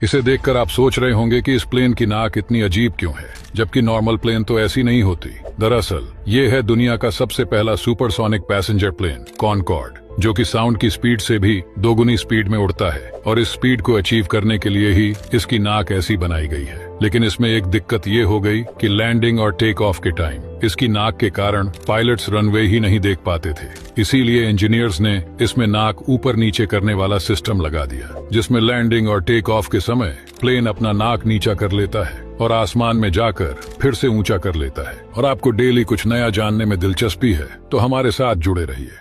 इसे देखकर आप सोच रहे होंगे कि इस प्लेन की नाक इतनी अजीब क्यों है, जबकि नॉर्मल प्लेन तो ऐसी नहीं होती। दरअसल ये है दुनिया का सबसे पहला सुपरसोनिक पैसेंजर प्लेन कॉनकॉर्ड, जो कि साउंड की स्पीड से भी दोगुनी स्पीड में उड़ता है, और इस स्पीड को अचीव करने के लिए ही इसकी नाक ऐसी बनाई गई है। लेकिन इसमें एक दिक्कत ये हो गई कि लैंडिंग और टेक ऑफ के टाइम इसकी नाक के कारण पायलट्स रनवे ही नहीं देख पाते थे। इसीलिए इंजीनियर्स ने इसमें नाक ऊपर नीचे करने वाला सिस्टम लगा दिया, जिसमें लैंडिंग और टेक ऑफ के समय प्लेन अपना नाक नीचा कर लेता है और आसमान में जाकर फिर से ऊंचा कर लेता है। और आपको डेली कुछ नया जानने में दिलचस्पी है तो हमारे साथ जुड़े रहिए।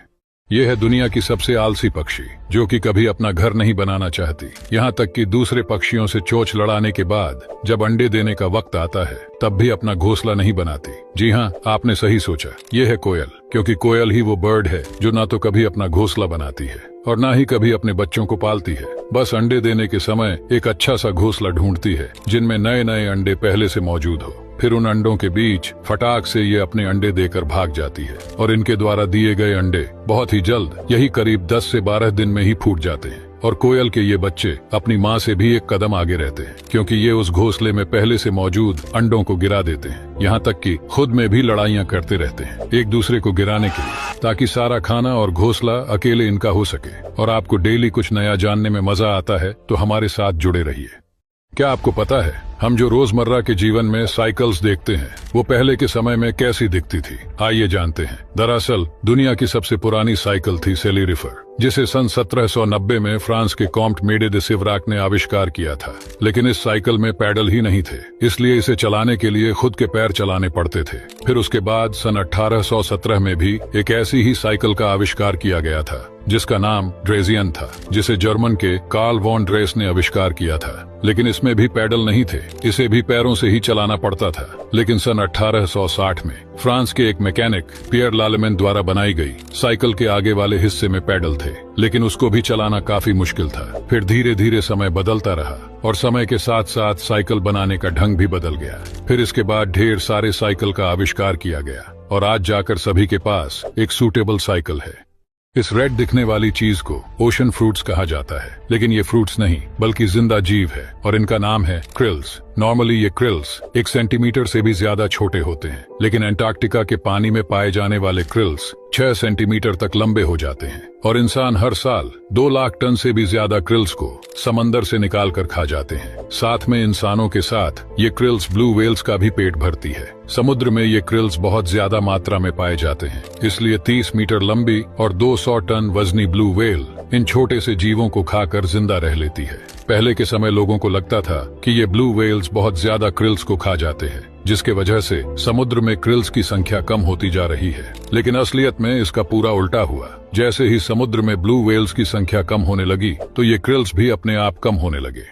यह है दुनिया की सबसे आलसी पक्षी, जो कि कभी अपना घर नहीं बनाना चाहती, यहाँ तक कि दूसरे पक्षियों से चोंच लड़ाने के बाद जब अंडे देने का वक्त आता है तब भी अपना घोंसला नहीं बनाती। जी हाँ, आपने सही सोचा, यह है कोयल, क्योंकि कोयल ही वो बर्ड है जो ना तो कभी अपना घोंसला बनाती है और ना ही कभी अपने बच्चों को पालती है। बस अंडे देने के समय एक अच्छा सा घोंसला ढूंढती है जिनमें नए नए अंडे पहले से मौजूद हो। फिर उन अंडों के बीच फटाक से ये अपने अंडे देकर भाग जाती है और इनके द्वारा दिए गए अंडे बहुत ही जल्द, यही करीब 10 से 12 दिन में ही फूट जाते हैं। और कोयल के ये बच्चे अपनी माँ से भी एक कदम आगे रहते हैं, क्योंकि ये उस घोंसले में पहले से मौजूद अंडों को गिरा देते हैं। यहाँ तक कि खुद में भी लड़ाइयाँ करते रहते हैं एक दूसरे को गिराने के लिए, ताकि सारा खाना और घोंसला अकेले इनका हो सके। और आपको डेली कुछ नया जानने में मजा आता है तो हमारे साथ जुड़े रहिए। क्या आपको पता है, हम जो रोजमर्रा के जीवन में साइकिल्स देखते हैं वो पहले के समय में कैसी दिखती थी? आइए जानते हैं। दरअसल दुनिया की सबसे पुरानी साइकिल थी सेलिरिफर, जिसे सन 1790 में फ्रांस के कॉम्ट मेडे दे सिवराक ने आविष्कार किया था। लेकिन इस साइकिल में पैडल ही नहीं थे, इसलिए इसे चलाने के लिए खुद के पैर चलाने पड़ते थे। फिर उसके बाद सन 1817 में भी एक ऐसी ही साइकिल का आविष्कार किया गया था, जिसका नाम ड्रेजियन था, जिसे जर्मन के कार्ल वॉन ड्रेस ने आविष्कार किया था। लेकिन इसमें भी पैडल नहीं थे, इसे भी पैरों से ही चलाना पड़ता था। लेकिन सन 1860 में फ्रांस के एक मैकेनिक पियर लालेमैन द्वारा बनाई गई साइकिल के आगे वाले हिस्से में पैडल थे, लेकिन उसको भी चलाना काफी मुश्किल था। फिर धीरे धीरे समय बदलता रहा और समय के साथ साथ साइकिल बनाने का ढंग भी बदल गया। फिर इसके बाद ढेर सारे साइकिल का आविष्कार किया गया और आज जाकर सभी के पास एक सूटेबल साइकिल है। इस रेड दिखने वाली चीज को ओशन फ्रूट्स कहा जाता है, लेकिन ये फ्रूट्स नहीं बल्कि जिंदा जीव है और इनका नाम है क्रिल्स। नॉर्मली ये क्रिल्स 1 सेंटीमीटर से भी ज्यादा छोटे होते हैं, लेकिन अंटार्कटिका के पानी में पाए जाने वाले क्रिल्स 6 सेंटीमीटर तक लंबे हो जाते हैं। और इंसान हर साल 2 लाख टन से भी ज्यादा क्रिल्स को समंदर से निकाल कर खा जाते हैं। साथ में इंसानों के साथ ये क्रिल्स ब्लू व्हेल्स का भी पेट भरती है। समुद्र में ये क्रिल्स बहुत ज्यादा मात्रा में पाए जाते हैं, इसलिए 30 मीटर लंबी और 200 टन वजनी ब्लू व्हेल इन छोटे से जीवों को खाकर जिंदा रह लेती है। पहले के समय लोगों को लगता था कि ये ब्लू व्हेल्स बहुत ज्यादा क्रिल्स को खा जाते हैं, जिसके वजह से समुद्र में क्रिल्स की संख्या कम होती जा रही है। लेकिन असलियत में इसका पूरा उल्टा हुआ। जैसे ही समुद्र में ब्लू व्हेल्स की संख्या कम होने लगी तो ये क्रिल्स भी अपने आप कम होने लगे।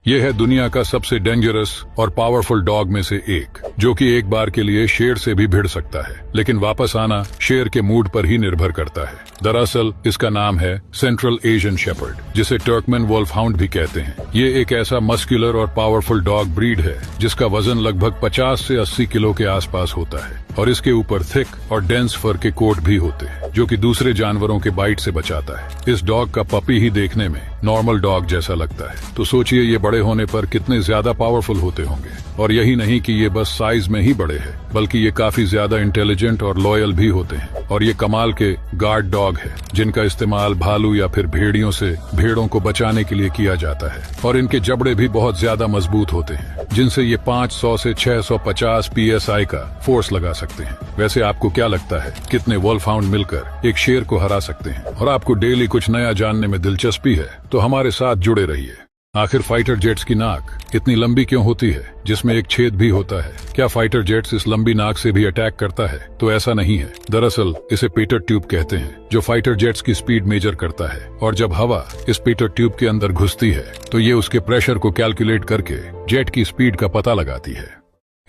यह है दुनिया का सबसे डेंजरस और पावरफुल डॉग में से एक, जो कि एक बार के लिए शेर से भी भिड़ सकता है, लेकिन वापस आना शेर के मूड पर ही निर्भर करता है। दरअसल इसका नाम है सेंट्रल एशियन शेपर्ड, जिसे टर्कमैन वोल्फ हाउंड भी कहते हैं। ये एक ऐसा मस्कुलर और पावरफुल डॉग ब्रीड है जिसका वजन लगभग 50 से 80 किलो के आसपास होता है और इसके ऊपर थिक और डेंस फर के कोट भी होते हैं, जो कि दूसरे जानवरों के बाइट से बचाता है। इस डॉग का पपी ही देखने में नॉर्मल डॉग जैसा लगता है, तो सोचिए ये बड़े होने पर कितने ज्यादा पावरफुल होते होंगे। और यही नहीं कि ये बस साइज में ही बड़े हैं, बल्कि ये काफी ज्यादा इंटेलिजेंट और लॉयल भी होते हैं। और ये कमाल के गार्ड डॉग है, जिनका इस्तेमाल भालू या फिर भेड़ियों से भेड़ों को बचाने के लिए किया जाता है। और इनके जबड़े भी बहुत ज्यादा मजबूत होते हैं, जिनसे ये 500 से 650 PSI का फोर्स लगा सकते हैं। वैसे आपको क्या लगता है, कितने वोल्फ हाउंड मिलकर एक शेर को हरा सकते हैं? और आपको डेली कुछ नया जानने में दिलचस्पी है तो हमारे साथ जुड़े रहिए। आखिर फाइटर जेट्स की नाक इतनी लंबी क्यों होती है, जिसमें एक छेद भी होता है? क्या फाइटर जेट्स इस लंबी नाक से भी अटैक करता है? तो ऐसा नहीं है। दरअसल इसे पीटर ट्यूब कहते हैं, जो फाइटर जेट्स की स्पीड मेजर करता है। और जब हवा इस पीटर ट्यूब के अंदर घुसती है तो ये उसके प्रेशर को कैलकुलेट करके जेट की स्पीड का पता लगाती है।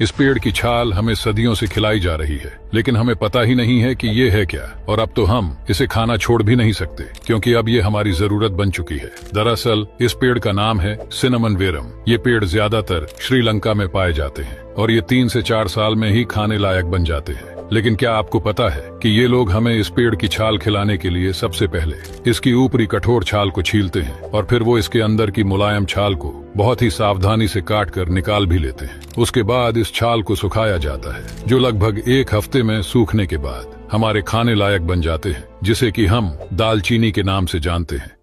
इस पेड़ की छाल हमें सदियों से खिलाई जा रही है, लेकिन हमें पता ही नहीं है कि ये है क्या। और अब तो हम इसे खाना छोड़ भी नहीं सकते, क्योंकि अब ये हमारी जरूरत बन चुकी है। दरअसल इस पेड़ का नाम है सिनेमन वेरम। ये पेड़ ज्यादातर श्रीलंका में पाए जाते हैं और ये 3 से 4 साल में ही खाने लायक बन जाते हैं। लेकिन क्या आपको पता है कि ये लोग हमें इस पेड़ की छाल खिलाने के लिए सबसे पहले इसकी ऊपरी कठोर छाल को छीलते हैं और फिर वो इसके अंदर की मुलायम छाल को बहुत ही सावधानी से काट कर निकाल भी लेते हैं। उसके बाद इस छाल को सुखाया जाता है, जो लगभग 1 हफ्ते में सूखने के बाद हमारे खाने लायक बन जाते हैं, जिसे कि हम दालचीनी के नाम से जानते हैं।